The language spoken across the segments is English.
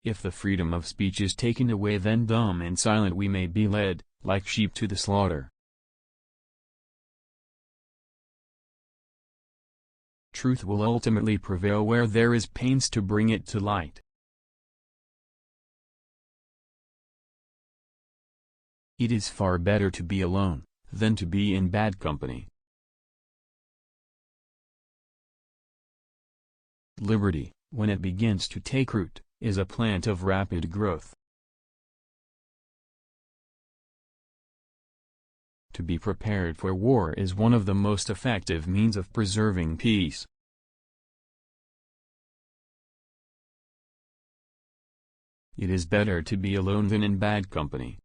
If the freedom of speech is taken away, then dumb and silent we may be led, like sheep to the slaughter. Truth will ultimately prevail where there is pains to bring it to light. It is far better to be alone, than to be in bad company. Liberty, when it begins to take root, is a plant of rapid growth. To be prepared for war is one of the most effective means of preserving peace. It is better to be alone than in bad company.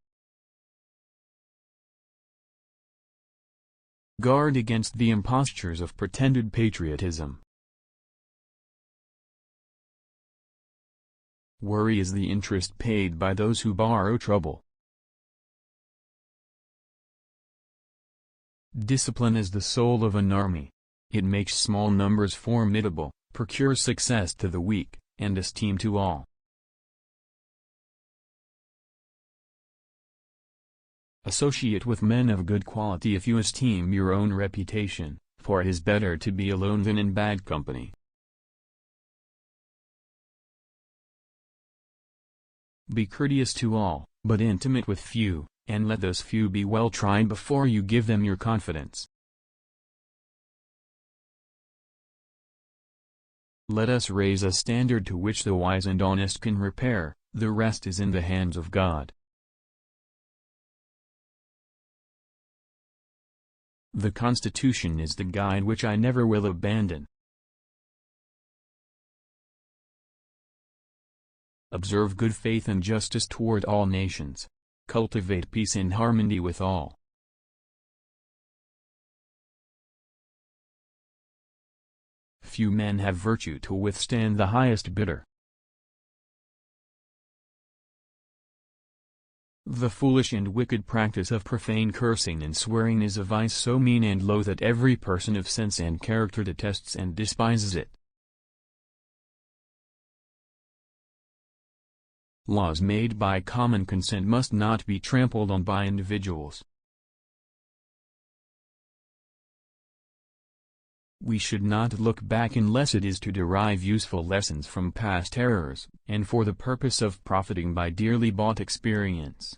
Guard against the impostures of pretended patriotism. Worry is the interest paid by those who borrow trouble. Discipline is the soul of an army. It makes small numbers formidable, procures success to the weak, and esteem to all. Associate with men of good quality if you esteem your own reputation, for it is better to be alone than in bad company. Be courteous to all, but intimate with few, and let those few be well tried before you give them your confidence. Let us raise a standard to which the wise and honest can repair, the rest is in the hands of God. The Constitution is the guide which I never will abandon. Observe good faith and justice toward all nations. Cultivate peace and harmony with all. Few men have virtue to withstand the highest bidder. The foolish and wicked practice of profane cursing and swearing is a vice so mean and low that every person of sense and character detests and despises it. Laws made by common consent must not be trampled on by individuals. We should not look back unless it is to derive useful lessons from past errors, and for the purpose of profiting by dearly bought experience.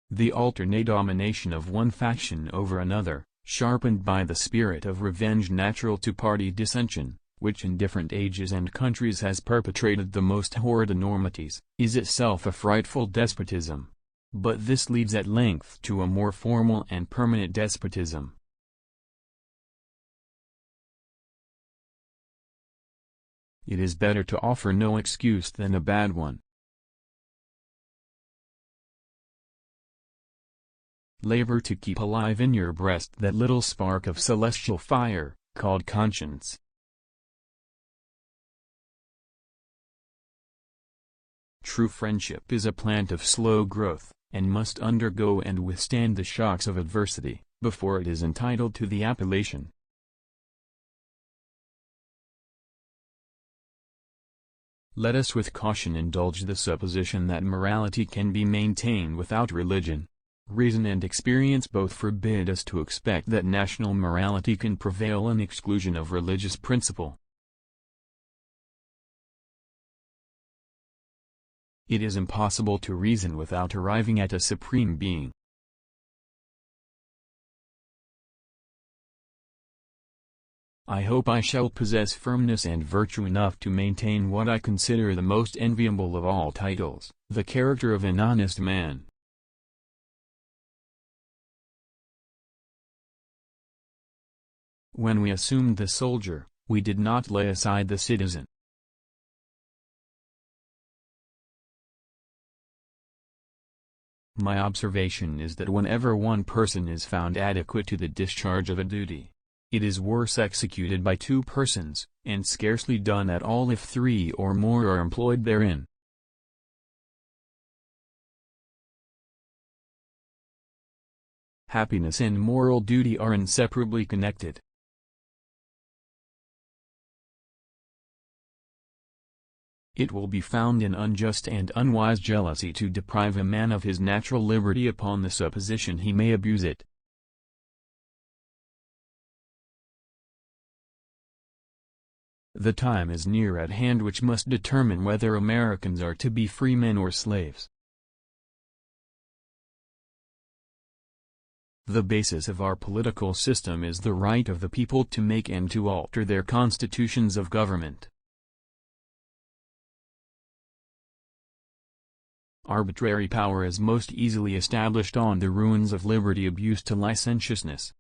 The alternate domination of one faction over another, sharpened by the spirit of revenge natural to party dissension, which in different ages and countries has perpetrated the most horrid enormities, is itself a frightful despotism. But this leads at length to a more formal and permanent despotism. It is better to offer no excuse than a bad one. Labor to keep alive in your breast that little spark of celestial fire, called conscience. True friendship is a plant of slow growth, and must undergo and withstand the shocks of adversity, before it is entitled to the appellation. Let us with caution indulge the supposition that morality can be maintained without religion. Reason and experience both forbid us to expect that national morality can prevail in exclusion of religious principle. It is impossible to reason without arriving at a supreme being. I hope I shall possess firmness and virtue enough to maintain what I consider the most enviable of all titles, the character of an honest man. When we assumed the soldier, we did not lay aside the citizen. My observation is that whenever one person is found adequate to the discharge of a duty, it is worse executed by two persons, and scarcely done at all if three or more are employed therein. Happiness and moral duty are inseparably connected. it will be found in unjust and unwise jealousy to deprive a man of his natural liberty upon the supposition he may abuse it. The time is near at hand which must determine whether Americans are to be free men or slaves. The basis of our political system is the right of the people to make and to alter their constitutions of government. Arbitrary power is most easily established on the ruins of liberty abused to licentiousness.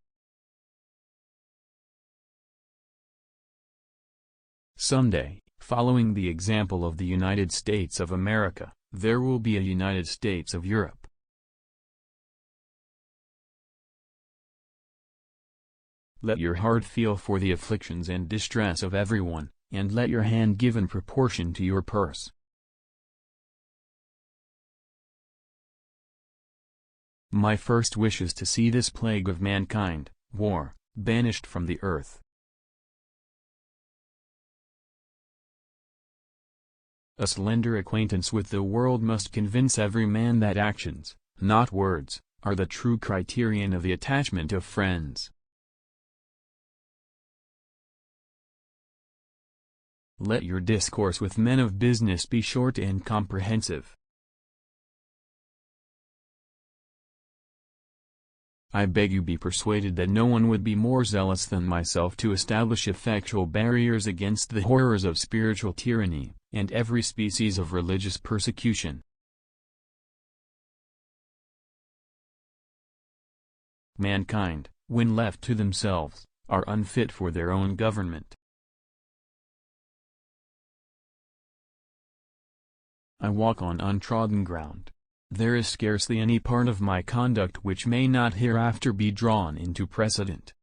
Someday, following the example of the United States of America, there will be a United States of Europe. Let your heart feel for the afflictions and distress of everyone, and let your hand give in proportion to your purse. My first wish is to see this plague of mankind, war, banished from the earth. A slender acquaintance with the world must convince every man that actions, not words, are the true criterion of the attachment of friends. Let your discourse with men of business be short and comprehensive. I beg you be persuaded that no one would be more zealous than myself to establish effectual barriers against the horrors of spiritual tyranny, and every species of religious persecution. Mankind, when left to themselves, are unfit for their own government. I walk on untrodden ground. There is scarcely any part of my conduct which may not hereafter be drawn into precedent.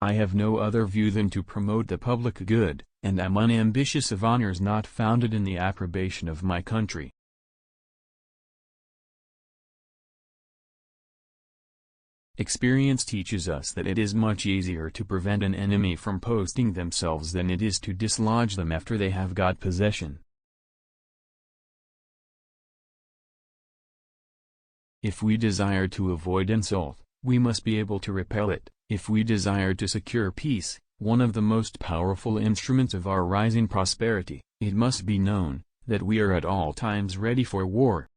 I have no other view than to promote the public good, and am unambitious of honors not founded in the approbation of my country. Experience teaches us that it is much easier to prevent an enemy from posting themselves than it is to dislodge them after they have got possession. If we desire to avoid insult, we must be able to repel it. If we desire to secure peace, one of the most powerful instruments of our rising prosperity, it must be known that we are at all times ready for war.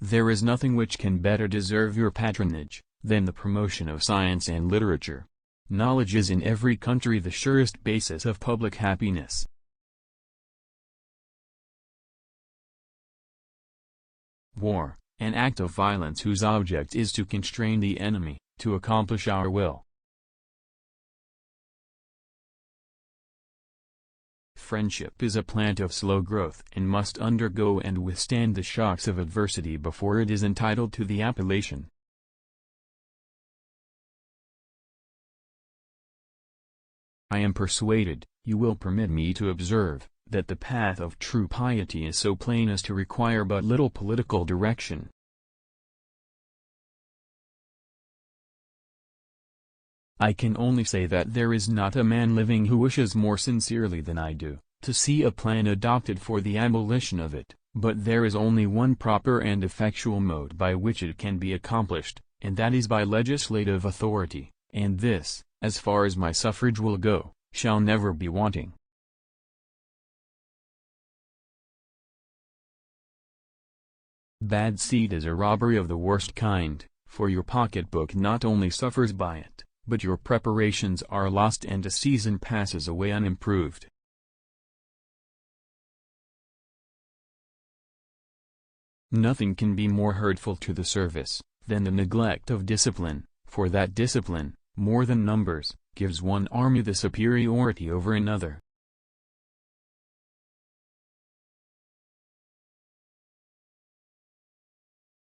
There is nothing which can better deserve your patronage than the promotion of science and literature. Knowledge is in every country the surest basis of public happiness. War, an act of violence whose object is to constrain the enemy, to accomplish our will. Friendship is a plant of slow growth and must undergo and withstand the shocks of adversity before it is entitled to the appellation. I am persuaded, you will permit me to observe, that the path of true piety is so plain as to require but little political direction. I can only say that there is not a man living who wishes more sincerely than I do, to see a plan adopted for the abolition of it, but there is only one proper and effectual mode by which it can be accomplished, and that is by legislative authority, and this, as far as my suffrage will go, shall never be wanting. Bad seed is a robbery of the worst kind, for your pocketbook not only suffers by it, but your preparations are lost and a season passes away unimproved. Nothing can be more hurtful to the service than the neglect of discipline, for that discipline, more than numbers, gives one army the superiority over another.